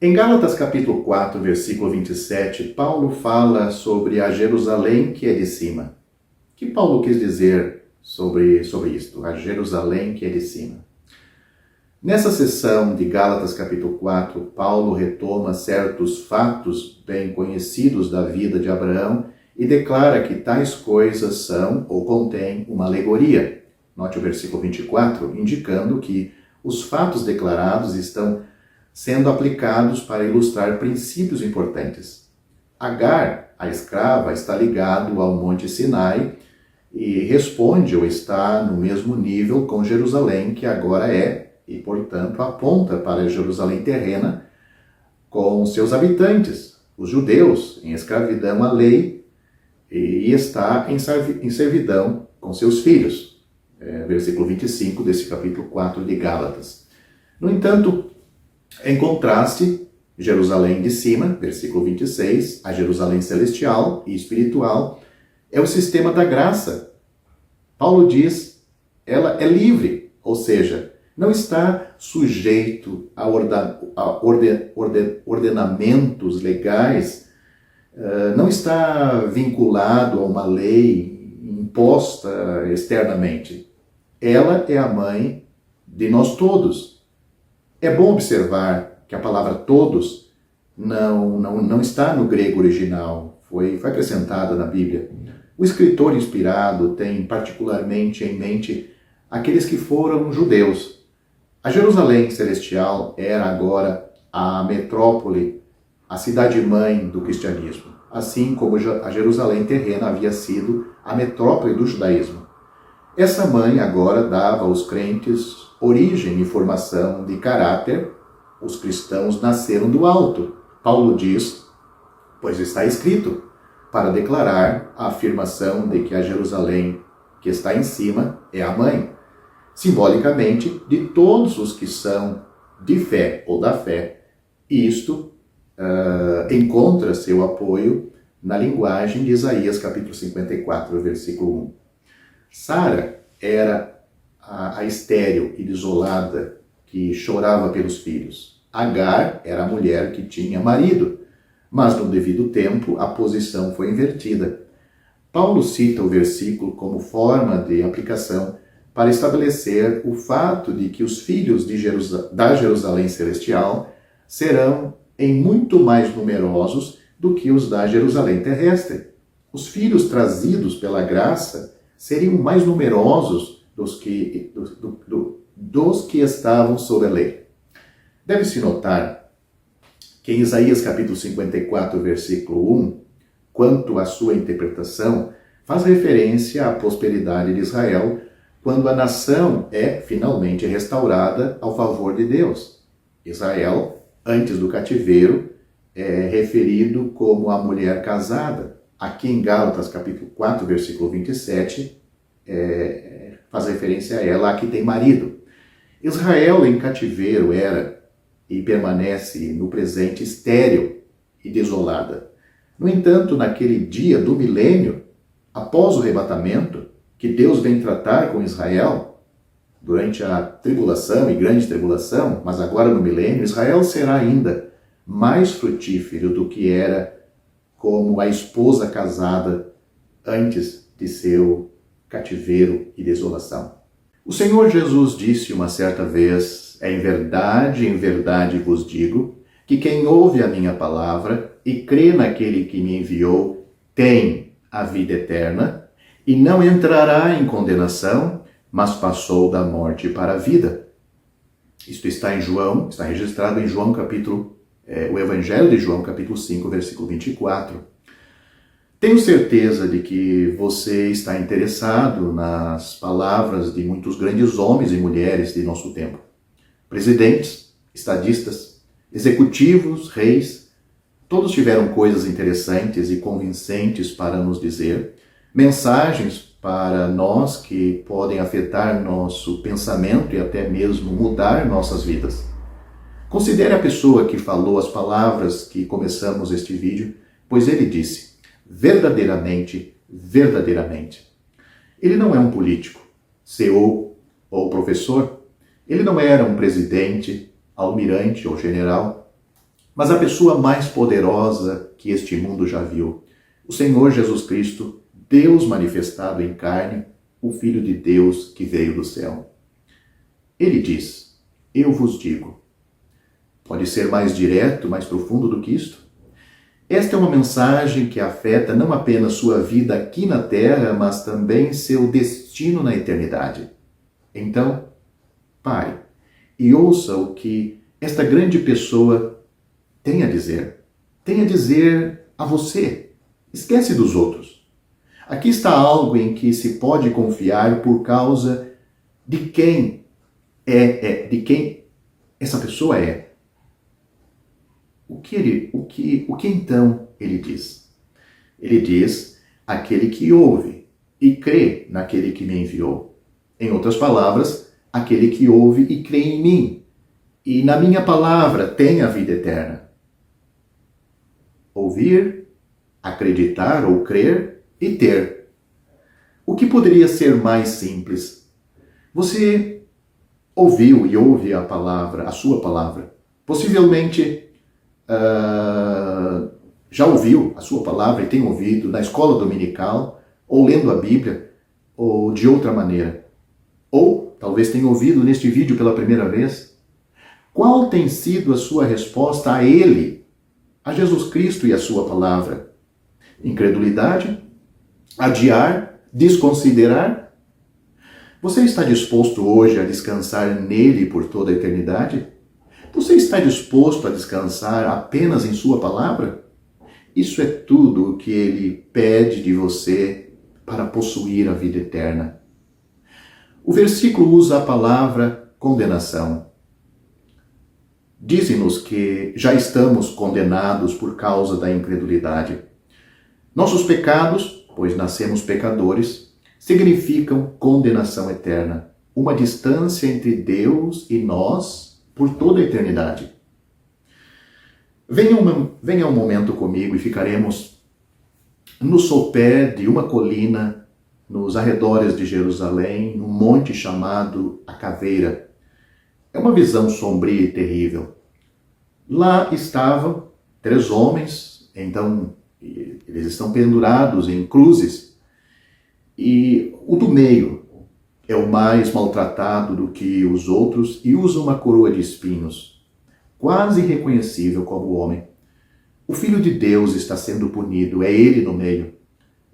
Em Gálatas capítulo 4, versículo 27, Paulo fala sobre a Jerusalém que é de cima. O que Paulo quis dizer sobre isto? A Jerusalém que é de cima. Nessa sessão de Gálatas capítulo 4, Paulo retoma certos fatos bem conhecidos da vida de Abraão e declara que tais coisas são ou contêm uma alegoria. Note o versículo 24, indicando que os fatos declarados estão sendo aplicados para ilustrar princípios importantes. Agar, a escrava, está ligado ao Monte Sinai e responde ou está no mesmo nível com Jerusalém, que agora é, e portanto aponta para a Jerusalém terrena com seus habitantes, os judeus, em escravidão à lei, e está em servidão com seus filhos. Versículo 25 desse capítulo 4 de Gálatas. No entanto, em contraste, Jerusalém de cima, versículo 26, a Jerusalém celestial e espiritual, é o sistema da graça. Paulo diz, ela é livre, ou seja, não está sujeito a ordenamentos legais, não está vinculado a uma lei imposta externamente. Ela é a mãe de nós todos. É bom observar que a palavra todos não está no grego original, foi acrescentada na Bíblia. O escritor inspirado tem particularmente em mente aqueles que foram judeus. A Jerusalém celestial era agora a metrópole, a cidade-mãe do cristianismo, assim como a Jerusalém terrena havia sido a metrópole do judaísmo. Essa mãe agora dava aos crentes origem e formação de caráter. Os cristãos nasceram do alto. Paulo diz, pois está escrito, para declarar a afirmação de que a Jerusalém que está em cima é a mãe, simbolicamente, de todos os que são de fé ou da fé. E isto encontra seu apoio na linguagem de Isaías, capítulo 54, versículo 1. Sara era a estéril e desolada que chorava pelos filhos. Agar era a mulher que tinha marido, mas no devido tempo a posição foi invertida. Paulo cita o versículo como forma de aplicação para estabelecer o fato de que os filhos da Jerusalém celestial serão em muito mais numerosos do que os da Jerusalém terrestre. Os filhos trazidos pela graça seriam mais numerosos dos que estavam sob a lei. Deve-se notar que em Isaías capítulo 54, versículo 1, quanto à sua interpretação, faz referência à prosperidade de Israel quando a nação é finalmente restaurada ao favor de Deus. Israel, antes do cativeiro, é referido como a mulher casada. Aqui em Gálatas capítulo 4, versículo 27, faz referência a ela, a que tem marido. Israel em cativeiro era e permanece no presente estéril e desolada. No entanto, naquele dia do milênio, após o arrebatamento, que Deus vem tratar com Israel, durante a tribulação e grande tribulação, mas agora no milênio, Israel será ainda mais frutífero do que era como a esposa casada antes de seu cativeiro e desolação. O Senhor Jesus disse uma certa vez, em verdade vos digo, que quem ouve a minha palavra e crê naquele que me enviou tem a vida eterna e não entrará em condenação, mas passou da morte para a vida. Isto está em João, está registrado em João o Evangelho de João, capítulo 5, versículo 24. Tenho certeza de que você está interessado nas palavras de muitos grandes homens e mulheres de nosso tempo. Presidentes, estadistas, executivos, reis, todos tiveram coisas interessantes e convincentes para nos dizer, mensagens para nós que podem afetar nosso pensamento e até mesmo mudar nossas vidas. Considere a pessoa que falou as palavras que começamos este vídeo, pois ele disse, verdadeiramente, verdadeiramente. Ele não é um político, CEO ou professor. Ele não era um presidente, almirante ou general. mas a pessoa mais poderosa que este mundo já viu. O Senhor Jesus Cristo, Deus manifestado em carne, o Filho de Deus que veio do céu. Ele diz: eu vos digo. Pode ser mais direto, mais profundo do que isto? Esta é uma mensagem que afeta não apenas sua vida aqui na terra, mas também seu destino na eternidade. Então, pare e ouça o que esta grande pessoa tem a dizer. Tem a dizer a você. Esquece dos outros. Aqui está algo em que se pode confiar por causa de quem de quem essa pessoa é. O que então ele diz? Ele diz: aquele que ouve e crê naquele que me enviou. Em outras palavras, aquele que ouve e crê em mim, e na minha palavra tem a vida eterna. Ouvir, acreditar ou crer e ter. O que poderia ser mais simples? Você ouviu e ouve a palavra, a sua palavra. Possivelmente já ouviu a sua palavra e tem ouvido na escola dominical, ou lendo a Bíblia, ou de outra maneira. Ou talvez tenha ouvido neste vídeo pela primeira vez. Qual tem sido a sua resposta a Ele, a Jesus Cristo e a sua palavra? Incredulidade? Adiar? Desconsiderar? Você está disposto hoje a descansar nele por toda a eternidade? Você está disposto a descansar apenas em sua palavra? Isso é tudo o que ele pede de você para possuir a vida eterna. O versículo usa a palavra condenação. Diz-nos que já estamos condenados por causa da incredulidade. Nossos pecados, pois nascemos pecadores, significam condenação eterna, uma distância entre Deus e nós por toda a eternidade. Venha um momento comigo e ficaremos no sopé de uma colina nos arredores de Jerusalém, num monte chamado a Caveira. É uma visão sombria e terrível. Lá estavam 3 homens, então eles estão pendurados em cruzes, e o do meio é o mais maltratado do que os outros e usa uma coroa de espinhos, quase irreconhecível como homem. O Filho de Deus está sendo punido, é ele no meio.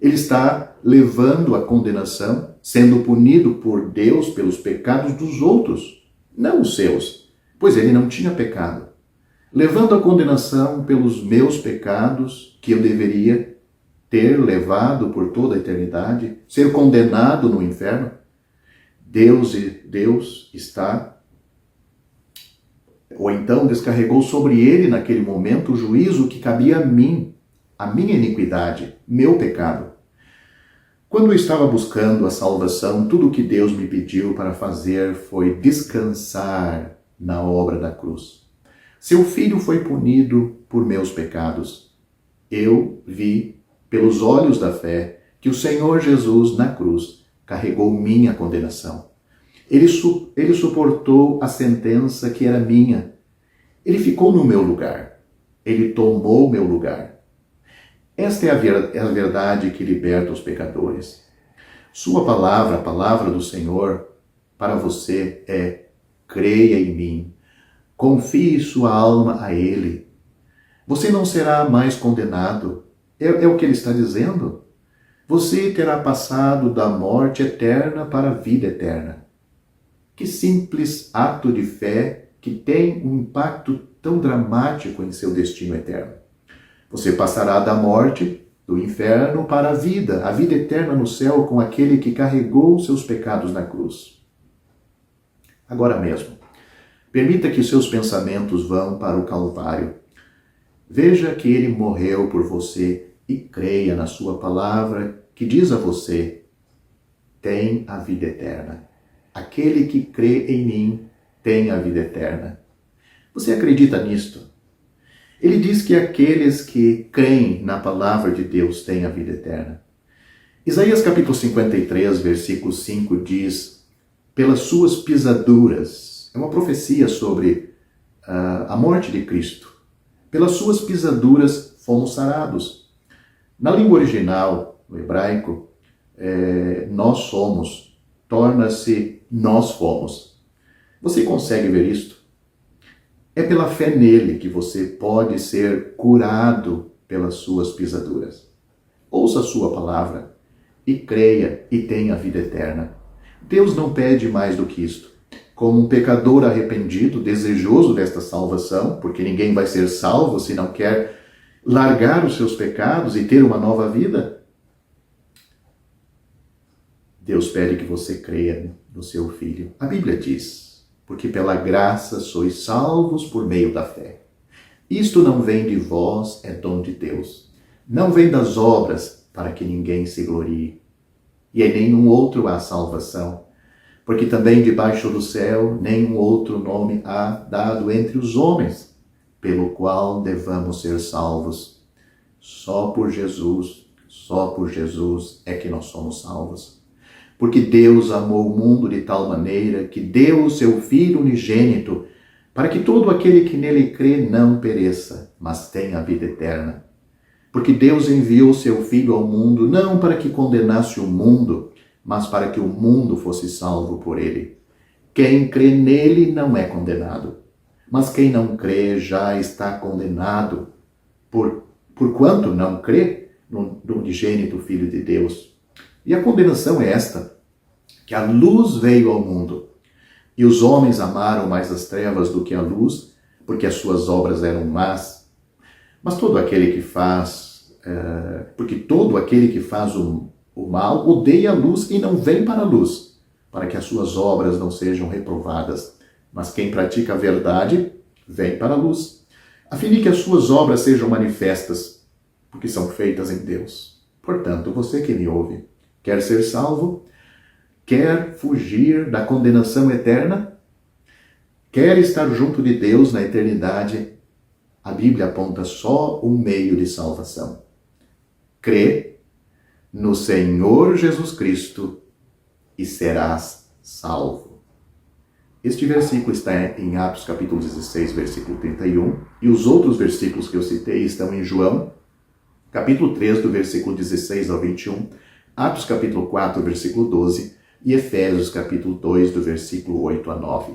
Ele está levando a condenação, sendo punido por Deus pelos pecados dos outros, não os seus, pois ele não tinha pecado. Levando a condenação pelos meus pecados, que eu deveria ter levado por toda a eternidade, ser condenado no inferno. Deus está, ou então descarregou sobre ele naquele momento o juízo que cabia a mim, a minha iniquidade, meu pecado. Quando eu estava buscando a salvação, tudo o que Deus me pediu para fazer foi descansar na obra da cruz. Seu filho foi punido por meus pecados. Eu vi, pelos olhos da fé, que o Senhor Jesus, na cruz, carregou minha condenação. Ele suportou a sentença que era minha. Ele ficou no meu lugar. Ele tomou meu lugar. Esta é a verdade que liberta os pecadores. Sua palavra, a palavra do Senhor, para você é: creia em mim. Confie sua alma a Ele. Você não será mais condenado. É o que Ele está dizendo. Você terá passado da morte eterna para a vida eterna. Que simples ato de fé que tem um impacto tão dramático em seu destino eterno. Você passará da morte, do inferno, para a vida eterna no céu com aquele que carregou seus pecados na cruz. Agora mesmo, permita que seus pensamentos vão para o Calvário. Veja que ele morreu por você e creia na sua palavra que diz a você: tem a vida eterna. Aquele que crê em mim tem a vida eterna. Você acredita nisto? Ele diz que aqueles que creem na palavra de Deus têm a vida eterna. Isaías capítulo 53, versículo 5 diz: pelas suas pisaduras. É uma profecia sobre a morte de Cristo. pelas suas pisaduras fomos sarados. Na língua original, no hebraico, nós somos, torna-se nós fomos. Você consegue ver isto? É pela fé nele que você pode ser curado pelas suas pisaduras. Ouça a sua palavra e creia e tenha a vida eterna. Deus não pede mais do que isto. Como um pecador arrependido, desejoso desta salvação, porque ninguém vai ser salvo se não quer largar os seus pecados e ter uma nova vida, Deus pede que você creia no seu Filho. A Bíblia diz, porque pela graça sois salvos por meio da fé. Isto não vem de vós, é dom de Deus. Não vem das obras, para que ninguém se glorie. E em nenhum outro há salvação, porque também debaixo do céu nenhum outro nome há dado entre os homens, pelo qual devamos ser salvos. Só por Jesus é que nós somos salvos. Porque Deus amou o mundo de tal maneira que deu o seu Filho unigênito, para que todo aquele que nele crê não pereça, mas tenha a vida eterna. Porque Deus enviou seu Filho ao mundo não para que condenasse o mundo, mas para que o mundo fosse salvo por ele. Quem crê nele não é condenado, mas quem não crê já está condenado, porquanto não crê no unigênito Filho de Deus. E a condenação é esta, que a luz veio ao mundo, e os homens amaram mais as trevas do que a luz, porque as suas obras eram más. Mas todo aquele que faz, porque todo aquele que faz o mal odeia a luz e não vem para a luz, para que as suas obras não sejam reprovadas. Mas quem pratica a verdade, vem para a luz, a fim de que as suas obras sejam manifestas, porque são feitas em Deus. Portanto, você que me ouve, quer ser salvo? Quer fugir da condenação eterna? Quer estar junto de Deus na eternidade? A Bíblia aponta só um meio de salvação. Crê no Senhor Jesus Cristo e serás salvo. Este versículo está em Atos capítulo 16, versículo 31, e os outros versículos que eu citei estão em João, capítulo 3, do versículo 16 ao 21, Atos capítulo 4, versículo 12, e Efésios capítulo 2, do versículo 8 a 9.